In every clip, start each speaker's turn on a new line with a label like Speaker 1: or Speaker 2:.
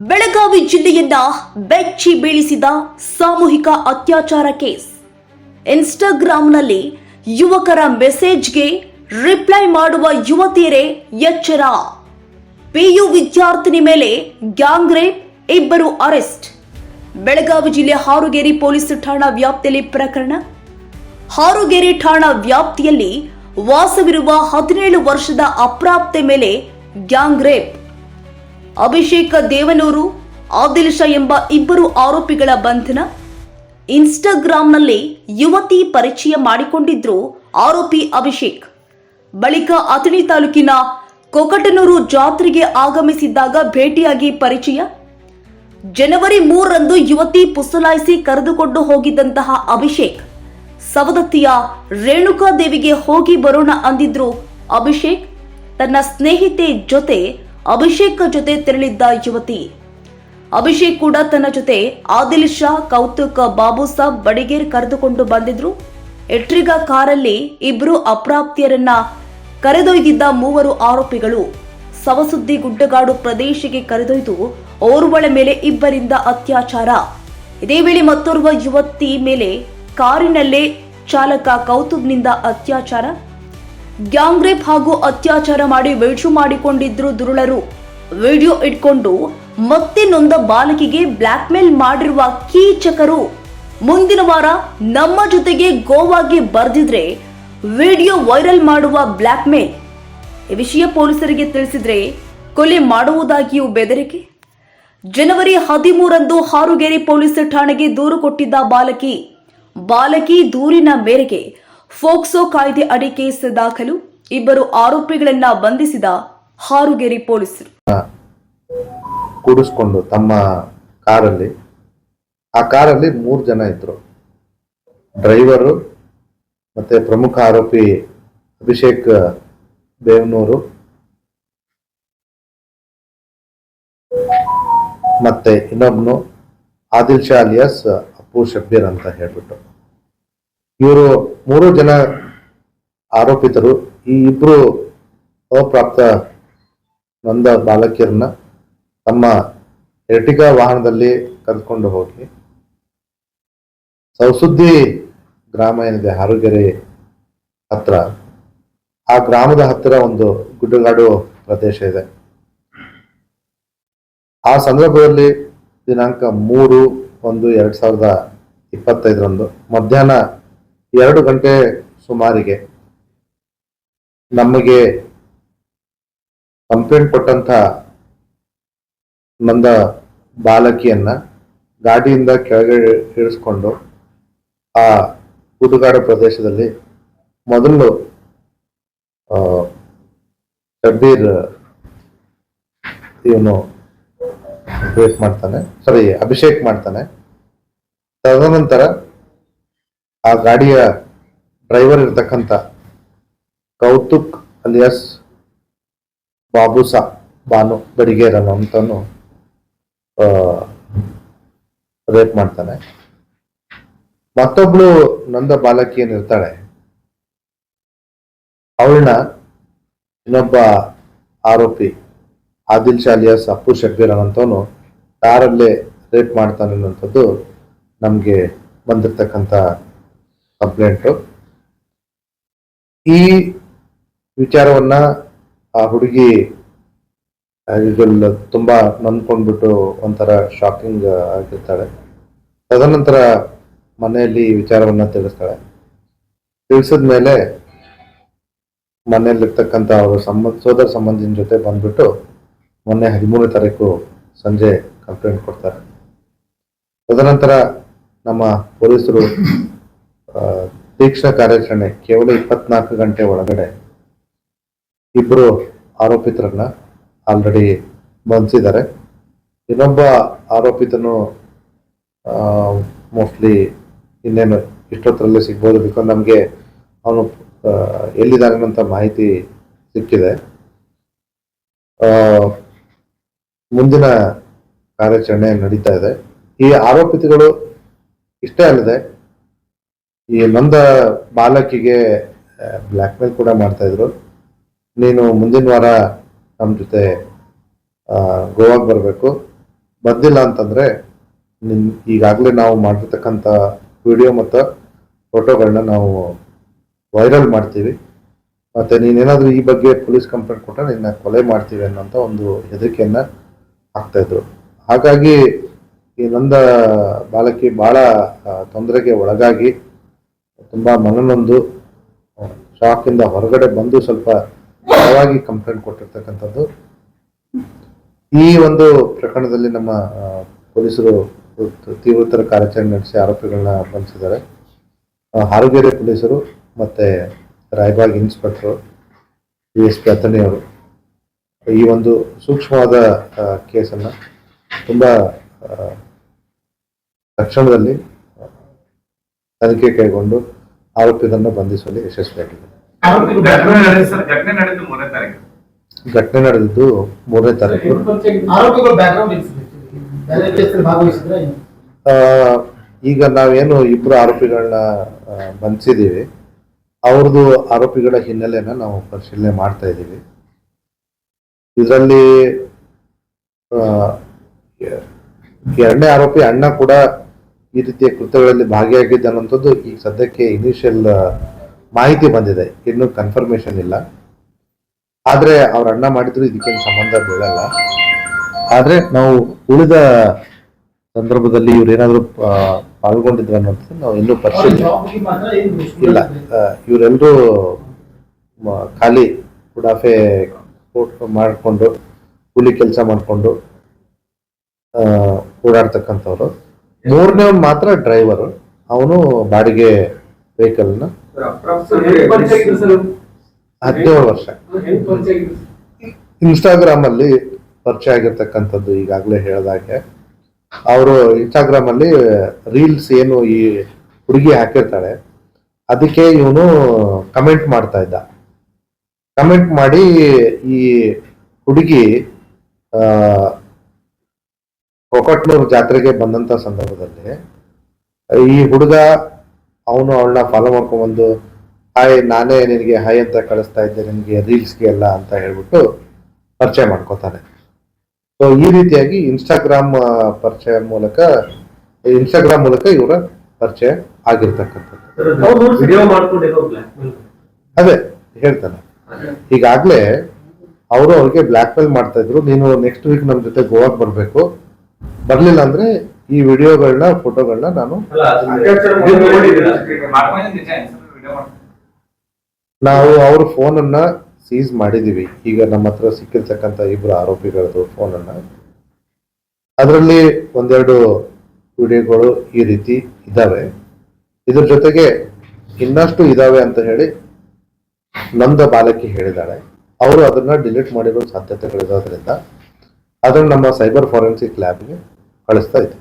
Speaker 1: ಬೆಳಗಾವಿ ಜಿಲ್ಲೆಯನ್ನ ಬೆಚ್ಚಿ ಬೀಳಿಸಿದ ಸಾಮೂಹಿಕ ಅತ್ಯಾಚಾರ ಕೇಸ್. ಇನ್ಸ್ಟಾಗ್ರಾಂನಲ್ಲಿ ಯುವಕರ ಮೆಸೇಜ್ಗೆ ರಿಪ್ಲೈ ಮಾಡುವ ಯುವತಿಯರೇ ಎಚ್ಚರ. ಪಿಯು ವಿದ್ಯಾರ್ಥಿನಿ ಮೇಲೆ ಗ್ಯಾಂಗ್ ರೇಪ್, 2 ಅರೆಸ್ಟ್. ಬೆಳಗಾವಿ ಜಿಲ್ಲೆ ಹಾರುಗೇರಿ ಪೊಲೀಸ್ ಠಾಣಾ ವ್ಯಾಪ್ತಿಯಲ್ಲಿ ಪ್ರಕರಣ. ಹಾರುಗೇರಿ ಠಾಣಾ ವ್ಯಾಪ್ತಿಯಲ್ಲಿ ವಾಸವಿರುವ 17 ವರ್ಷದ ಅಪ್ರಾಪ್ತೆ ಮೇಲೆ ಗ್ಯಾಂಗ್ ರೇಪ್. ಅಭಿಷೇಕ್ ದೇವನೂರು, ಆದಿಲ್ ಶಾ ಎಂಬ 2 ಆರೋಪಿಗಳ ಬಂಧನ. ಇನ್ಸ್ಟಾಗ್ರಾಂನಲ್ಲಿ ಯುವತಿ ಪರಿಚಯ ಮಾಡಿಕೊಂಡಿದ್ರು ಆರೋಪಿ ಅಭಿಷೇಕ್. ಬಳಿಕ ಅಥಣಿ ತಾಲೂಕಿನ ಕೊಕಟನೂರು ಜಾತ್ರೆಗೆ ಆಗಮಿಸಿದ್ದಾಗ ಭೇಟಿಯಾಗಿ ಪರಿಚಯ. ಜನವರಿ 3ರಂದು ಯುವತಿ ಪುಸಲಾಯಿಸಿ ಕರೆದುಕೊಂಡು ಹೋಗಿದ್ದಂತಹ ಅಭಿಷೇಕ್ ಸವದತ್ತಿಯ ರೇಣುಕಾದೇವಿಗೆ ಹೋಗಿ ಬರೋಣ ಅಂದಿದ್ರು ಅಭಿಷೇಕ್. ತನ್ನ ಸ್ನೇಹಿತೆ ಜೊತೆ ಅಭಿಷೇಕ್ ಜೊತೆ ತೆರಳಿದ್ದ ಯುವತಿ. ಅಭಿಷೇಕ್ ಕೂಡ ತನ್ನ ಜೊತೆ ಆದಿಲ್ ಶಾ, ಕೌತುಕ್, ಬಾಬು ಸಾಬ್, ಬಡಿಗೇರ್ ಕರೆದುಕೊಂಡು ಬಂದಿದ್ರು. ಎಟ್ರಿಗ ಕಾರಲ್ಲಿ 2 ಅಪ್ರಾಪ್ತಿಯರನ್ನ ಕರೆದೊಯ್ದಿದ್ದ 3 ಆರೋಪಿಗಳು ಸವಸುದ್ದಿ ಗುಡ್ಡಗಾಡು ಪ್ರದೇಶಕ್ಕೆ ಕರೆದೊಯ್ದು ಓರ್ವಳ ಮೇಲೆ 2ರಿಂದ ಅತ್ಯಾಚಾರ. ಇದೇ ವೇಳೆ ಮತ್ತೋರ್ವ ಯುವತಿ ಮೇಲೆ ಕಾರಿನಲ್ಲೇ ಚಾಲಕ ಕೌತುಕ್ನಿಂದ ಅತ್ಯಾಚಾರ. ಗ್ಯಾಂಗ್ ರೇಪ್ ಹಾಗೂ ಅತ್ಯಾಚಾರ ಮಾಡಿ ವಿಡಿಯೋ ಮಾಡಿಕೊಂಡಿದ್ರು ದುರುಳರು. ವಿಡಿಯೋ ಇಟ್ಕೊಂಡು ಮತ್ತೆ ನೊಂದ ಬಾಲಕಿಗೆ ಬ್ಲಾಕ್ ಮೇಲ್ ಮಾಡಿರುವ ಕೀಚಕರು. ಮುಂದಿನ ವಾರ ನಮ್ಮ ಜೊತೆಗೆ ಗೋವಾಗೆ ಬರ್ದಿದ್ರೆ ವಿಡಿಯೋ ವೈರಲ್ ಮಾಡುವ ಬ್ಲಾಕ್ ಮೇಲ್. ಈ ವಿಷಯ ಪೊಲೀಸರಿಗೆ ತಿಳಿಸಿದ್ರೆ ಕೊಲೆ ಮಾಡುವುದಾಗಿಯೂ ಬೆದರಿಕೆ. ಜನವರಿ 13ರಂದು ಹಾರುಗೇರಿ ಪೊಲೀಸ್ ಠಾಣೆಗೆ ದೂರು ಕೊಟ್ಟಿದ್ದ ಬಾಲಕಿ ದೂರಿನ ಮೇರೆಗೆ ಫೋಕ್ಸೋ ಕಾಯ್ದೆ ಅಡಿ ಕೇಸ್ ದಾಖಲು. 2 ಆರೋಪಿಗಳನ್ನ ಬಂಧಿಸಿದ ಹಾರುಗೇರಿ ಪೊಲೀಸರು.
Speaker 2: ಕೂಡಿಸ್ಕೊಂಡು ತಮ್ಮ ಕಾರಲ್ಲಿ, ಆ ಕಾರಲ್ಲಿ 3 ಜನ ಇದ್ರು. ಡ್ರೈವರು, ಮತ್ತೆ ಪ್ರಮುಖ ಆರೋಪಿ ಅಭಿಷೇಕ್ ದೇವನೂರು, ಮತ್ತೆ ಇನ್ನೊಬ್ನು ಆದಿಲ್ ಶಾ ಅಲಿಯಾಸ್ ಅಪ್ಪು ಶಬ್ಬೀರ್ ಅಂತ ಹೇಳ್ಬಿಟ್ಟು ಇವರು 3 ಜನ ಆರೋಪಿತರು ಈ 2 ಅಪ್ರಾಪ್ತ ನೊಂದ ಬಾಲಕಿಯರನ್ನ ತಮ್ಮ ಎರ್ಟಿಗಾ ವಾಹನದಲ್ಲಿ ಕರೆದುಕೊಂಡು ಹೋಗಿ ಸವಸುದ್ದಿ ಗ್ರಾಮ ಏನಿದೆ ಹಾರುಗೆರೆ ಹತ್ರ, ಆ ಗ್ರಾಮದ ಹತ್ತಿರ ಒಂದು ಗುಡ್ಡಗಾಡು ಪ್ರದೇಶ ಇದೆ. ಆ ಸಂದರ್ಭದಲ್ಲಿ ದಿನಾಂಕ 3/1/2025 ಮಧ್ಯಾಹ್ನ 2 ಗಂಟೆ ಸುಮಾರಿಗೆ ನಮಗೆ ಕಂಪ್ಲೇಂಟ್ ಕೊಟ್ಟಂತ ನೊಂದ ಬಾಲಕಿಯನ್ನ ಗಾಡಿಯಿಂದ ಕೆಳಗೆ ಇಳಿಸ್ಕೊಂಡು ಆ ಗುಡ್ಡಗಾಡು ಪ್ರದೇಶದಲ್ಲಿ ಮೊದಲು ಶಬ್ಬೀರ್ ಇವನು ರೇಪ್ ಮಾಡ್ತಾನೆ, ಅಭಿಷೇಕ್ ಮಾಡ್ತಾನೆ. ತದನಂತರ ಆ ಗಾಡಿಯ ಡ್ರೈವರ್ ಇರ್ತಕ್ಕಂಥ ಕೌತುಕ್ ಅಲಿಯಾಸ್ ಬಾಬು ಸಾಬ್, ಬಾನು ಬಡಿಗೇರ್ ಅಂತನು ರೇಪ್ ಮಾಡ್ತಾನೆ. ಮತ್ತೊಬ್ಳು ನೊಂದ ಬಾಲಕಿ ಏನಿರ್ತಾಳೆ ಅವಳನ್ನ ಇನ್ನೊಬ್ಬ ಆರೋಪಿ ಆದಿಲ್ ಶಾ ಅಲಿಯಾಸ್ ಅಪ್ಪು ಶಬ್ಬೀರ್ ಅಂತವನು ಕಾರಲ್ಲೇ ರೇಪ್ ಮಾಡ್ತಾನೆ ಅನ್ನುವಂಥದ್ದು ನಮ್ಗೆ ಬಂದಿರ್ತಕ್ಕಂಥ ಕಂಪ್ಲೇಂಟು. ಈ ವಿಚಾರವನ್ನ ಆ ಹುಡುಗಿ ತುಂಬಾ ನೊಂದ್ಕೊಂಡ್ಬಿಟ್ಟು ಒಂಥರ ಶಾಕಿಂಗ್ ಆಗಿರ್ತಾಳೆ. ತದನಂತರ ಮನೆಯಲ್ಲಿ ಈ ವಿಚಾರವನ್ನ ತಿಳಿಸಿದ್ಮೇಲೆ ಮನೆಯಲ್ಲಿರ್ತಕ್ಕಂಥ ಅವರು ಸೋದರ ಸಂಬಂಧಿನ ಜೊತೆ ಬಂದ್ಬಿಟ್ಟು ಮೊನ್ನೆ 13ನೇ ತಾರೀಕು ಸಂಜೆ ಕಂಪ್ಲೇಂಟ್ ಕೊಡ್ತಾರೆ. ತದನಂತರ ನಮ್ಮ ಪೊಲೀಸರು ತೀಕ್ಷ್ಣ ಕಾರ್ಯಾಚರಣೆ ಕೇವಲ 24 ಗಂಟೆ ಒಳಗಡೆ 2 ಆರೋಪಿತರನ್ನ ಆಲ್ರೆಡಿ ಬಂಧಿಸಿದ್ದಾರೆ. ಇನ್ನೊಬ್ಬ ಆರೋಪಿತನು ಮೋಸ್ಟ್ಲಿ ಇನ್ನೇನು ಇಷ್ಟೊತ್ತರಲ್ಲೇ ಸಿಗ್ಬೋದು. ಬಿಕಾಸ್ ನಮಗೆ ಅವನು ಎಲ್ಲಿದ್ದಾನಂತ ಮಾಹಿತಿ ಸಿಕ್ಕಿದೆ. ಮುಂದಿನ ಕಾರ್ಯಾಚರಣೆ ನಡೀತಾ ಇದೆ. ಈ ಆರೋಪಿತಗಳು ಇಷ್ಟೇ ಅಲ್ಲದೆ ಈ ನೊಂದ ಬಾಲಕಿಗೆ ಬ್ಲ್ಯಾಕ್ ಮೇಲ್ ಕೂಡ ಮಾಡ್ತಾ ಇದ್ರು. ನೀನು ಮುಂದಿನ ವಾರ ನಮ್ಮ ಜೊತೆ ಗೋವಾಗೆ ಬರಬೇಕು, ಬಂದಿಲ್ಲ ಅಂತಂದ್ರೆ ಈಗಾಗಲೇ ನಾವು ಮಾಡಿರ್ತಕ್ಕಂಥ ವಿಡಿಯೋ ಮತ್ತು ಫೋಟೋಗಳನ್ನ ನಾವು ವೈರಲ್ ಮಾಡ್ತೀವಿ, ಮತ್ತೆ ನೀನೇನಾದ್ರೂ ಈ ಬಗ್ಗೆ ಪೊಲೀಸ್ ಕಂಪ್ಲೇಂಟ್ ಕೊಟ್ಟರೆ ನಿನ್ನ ಕೊಲೆ ಮಾಡ್ತೀವಿ ಅನ್ನೋಂಥ ಒಂದು ಹೆದರಿಕೆಯನ್ನ ಹಾಕ್ತಾ ಇದ್ರು. ಹಾಗಾಗಿ ಈ ನಂದ ಬಾಲಕಿ ಬಹಳ ತೊಂದರೆಗೆ ಒಳಗಾಗಿ ತುಂಬಾ ಮನನೊಂದು ಶಾಕಿಂದ ಹೊರಗಡೆ ಬಂದು ಸ್ವಲ್ಪ ಬಲವಾಗಿ ಕಂಪ್ಲೇಂಟ್ ಕೊಟ್ಟಿರ್ತಕ್ಕಂಥದ್ದು. ಈ ಒಂದು ಪ್ರಕರಣದಲ್ಲಿ ನಮ್ಮ ಪೊಲೀಸರು ತೀವ್ರತರ ಕಾರ್ಯಾಚರಣೆ ನಡೆಸಿ ಆರೋಪಿಗಳನ್ನ ಬಂಧಿಸಿದ್ದಾರೆ. ಹಾರುಗೆರೆ ಪೊಲೀಸರು ಮತ್ತೆ ರಾಯಬಾಗ್ ಇನ್ಸ್ಪೆಕ್ಟರ್ DSP ಅತನಿಯವರು ಈ ಒಂದು ಸೂಕ್ಷ್ಮವಾದ ಕೇಸನ್ನು ತುಂಬಾ ತಕ್ಷಣದಲ್ಲಿ ತನಿಖೆ ಕೈಗೊಂಡು ಆರೋಪಿಗಳನ್ನು ಬಂಧಿಸುವಲ್ಲಿ ಯಶಸ್ವಿಯಾಗಿದೆ. ಘಟನೆ ನಡೆದಿದ್ದು 3ನೇ ತಾರೀಕು. ಈಗ ನಾವೇನು ಇಬ್ರು ಆರೋಪಿಗಳನ್ನ ಬಂಧಿಸಿದೀವಿ, ಅವ್ರದ್ದು ಆರೋಪಿಗಳ ಹಿನ್ನೆಲೆಯನ್ನ ನಾವು ಪರಿಶೀಲನೆ ಮಾಡ್ತಾ ಇದ್ದೀವಿ. ಇದರಲ್ಲಿ 2ನೇ ಆರೋಪಿ ಅಣ್ಣ ಕೂಡ ಈ ರೀತಿಯ ಕೃತ್ಯಗಳಲ್ಲಿ ಭಾಗಿಯಾಗಿದ್ದ ಅನ್ನೋಂಥದ್ದು ಈಗ ಸದ್ಯಕ್ಕೆ ಇನಿಷಿಯಲ್ ಮಾಹಿತಿ ಬಂದಿದೆ, ಇನ್ನೂ ಕನ್ಫರ್ಮೇಶನ್ ಇಲ್ಲ. ಆದ್ರೆ ಅವ್ರ ಅಣ್ಣ ಮಾಡಿದ್ರು ಇದಕ್ಕೇನು ಸಂಬಂಧ ಬೀಳಲ್ಲ. ಆದ್ರೆ ನಾವು ಉಳಿದ ಸಂದರ್ಭದಲ್ಲಿ ಇವ್ರೇನಾದ್ರು ಪಾಲ್ಗೊಂಡಿದ್ರು ಅನ್ನೋದು ನಾವು ಇನ್ನೂ ಪರಿಶೀಲನೆ ಇಲ್ಲ. ಇವರೆಲ್ಲರೂ ಖಾಲಿ ಉಡಾಫೆ ಮಾಡಿಕೊಂಡು ಕೂಲಿ ಕೆಲಸ ಮಾಡಿಕೊಂಡು ಓಡಾಡ್ತಕ್ಕಂಥವ್ರು. 3ನೇವನ್ ಮಾತ್ರ ಡ್ರೈವರ್, ಅವನು ಬಾಡಿಗೆ ವೆಹಿಕಲ್ ನ 17 ವರ್ಷ ಇನ್ಸ್ಟಾಗ್ರಾಮ್ ಅಲ್ಲಿ ಪರಿಚಯ ಆಗಿರ್ತಕ್ಕಂಥದ್ದು. ಈಗಾಗಲೇ ಹೇಳಿದಾಗೆ ಅವರು ಇನ್ಸ್ಟಾಗ್ರಾಮ್ ಅಲ್ಲಿ ರೀಲ್ಸ್ ಏನು ಈ ಹುಡುಗಿ ಹಾಕಿರ್ತಾಳೆ ಅದಕ್ಕೆ ಇವನು ಕಮೆಂಟ್ ಮಾಡ್ತಾ ಇದ್ದ. ಕಮೆಂಟ್ ಮಾಡಿ ಈ ಹುಡುಗಿ ಕೊಕಟ್ನೂರ್ ಜಾತ್ರೆಗೆ ಬಂದಂತ ಸಂದರ್ಭದಲ್ಲಿ ಈ ಹುಡುಗ ಅವನು ಅವಳನ್ನ ಫಾಲೋ ಮಾಡ್ಕೊಂಡ್ಬಂದು ಹಾಯ್ ನಾನೇ ನಿನಗೆ ಹಾಯ್ ಅಂತ ಕಳಿಸ್ತಾ ಇದ್ದೆ ನಿನಗೆ ರೀಲ್ಸ್ಗೆ ಎಲ್ಲ ಅಂತ ಹೇಳ್ಬಿಟ್ಟು ಪರಿಚಯ ಮಾಡ್ಕೋತಾನೆ. ಸೊ ಈ ರೀತಿಯಾಗಿ ಇನ್ಸ್ಟಾಗ್ರಾಮ್ ಮೂಲಕ ಇವರ ಪರಿಚಯ ಆಗಿರ್ತಕ್ಕಂಥದ್ದು. ಅದೇ ಹೇಳ್ತಾನೆ, ಈಗಾಗ್ಲೇ ಅವರು ಅವ್ರಿಗೆ ಬ್ಲಾಕ್ ಮೇಲ್ ಮಾಡ್ತಾ ಇದ್ರು, ನೀನು ನೆಕ್ಸ್ಟ್ ವೀಕ್ ನಮ್ ಜೊತೆ ಗೋವಾಕ್ ಬರ್ಬೇಕು, ಬರ್ಲಿಲ್ಲ ಅಂದ್ರೆ ಈ ವಿಡಿಯೋಗಳನ್ನ ಫೋಟೋಗಳನ್ನ ನಾವು ಅವ್ರ ಫೋನ್ ಅನ್ನ ಸೀಸ್ ಮಾಡಿದೀವಿ. ಈಗ ನಮ್ಮ ಹತ್ರ ಸಿಕ್ಕಿರ್ತಕ್ಕಂಥ ಇಬ್ರು ಆರೋಪಿಗಳದ್ದು ಫೋನ್ ಅನ್ನ, ಅದರಲ್ಲಿ 1-2 ವಿಡಿಯೋಗಳು ಈ ರೀತಿ ಇದಾವೆ. ಇದ್ರ ಜೊತೆಗೆ ಇನ್ನಷ್ಟು ಇದಾವೆ ಅಂತ ಹೇಳಿ ನಂದ ಬಾಲಕಿ ಹೇಳಿದಾಳೆ. ಅವರು ಅದನ್ನ ಡಿಲೀಟ್ ಮಾಡಿರೋ ಸಾಧ್ಯತೆಗಳಿರೋದ್ರಿಂದ ಅದನ್ನ ನಮ್ಮ ಸೈಬರ್ ಫಾರೆನ್ಸಿಕ್ ಲ್ಯಾಬ್ಗೆ ಕಳಿಸ್ತಾ ಇದ್ವಿ.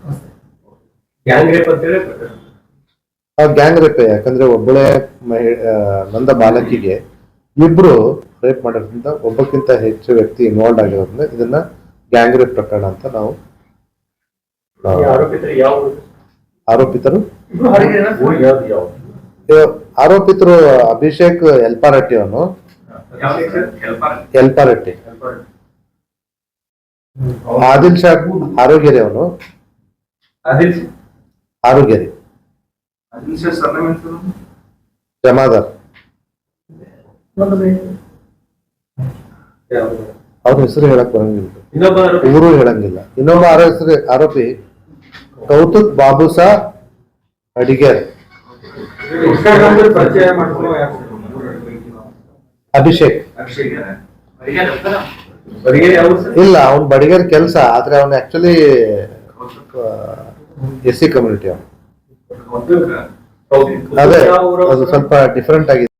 Speaker 2: ಗ್ಯಾಂಗ್ ರೇಪ್, ಯಾಕಂದ್ರೆ ಒಬ್ಬಳೇ ನಂದ ಬಾಲಕಿಗೆ ಇಬ್ರು ರೇಪ್ ಮಾಡೋದ್ರಿಂದ ಒಬ್ಬಕ್ಕಿಂತ ಹೆಚ್ಚು ವ್ಯಕ್ತಿ ಇನ್ವಾಲ್ವ್ ಆಗಿರೋದ್ರಿಂದ ಇದನ್ನ ಗ್ಯಾಂಗ್ ರೇಪ್ ಪ್ರಕರಣ ಅಂತ ನಾವು ಆರೋಪಿತರು ಅಭಿಷೇಕ್ ಎಲ್ಪಾರಟ್ಟಿ ಅವನು, ಎಲ್ಪಾರಟ್ಟಿ, ಆದಿಲ್ ಶಾ ಆರೋಗ್ಯರಿ ಅವನು, ಆರೋಗ್ಯರಿ ಜಮಾದಾರ್, ಅವ್ರ ಹೆಸರು ಹೇಳಕ್ ಬರಂಗಿಲ್ಲ, ಊರು ಹೇಳಂಗಿಲ್ಲ. ಇನ್ನೊಬ್ಬ ಆರೋಪಿ ಕೌತುಕ್ ಬಾಬುಸಾ ಅಡಿಗೇರ್, ಅಭಿಷೇಕ್ ಇಲ್ಲ, ಅವನ್ ಬಡಿಗೇರ್ ಕೆಲಸ, ಆದ್ರೆ ಅವನ್ ಆಕ್ಚುಲಿ SC ಕಮ್ಯುನಿಟಿ ಅವನು. ಅದೇ ಅದು ಸ್ವಲ್ಪ ಡಿಫರೆಂಟ್ ಆಗಿದೆ.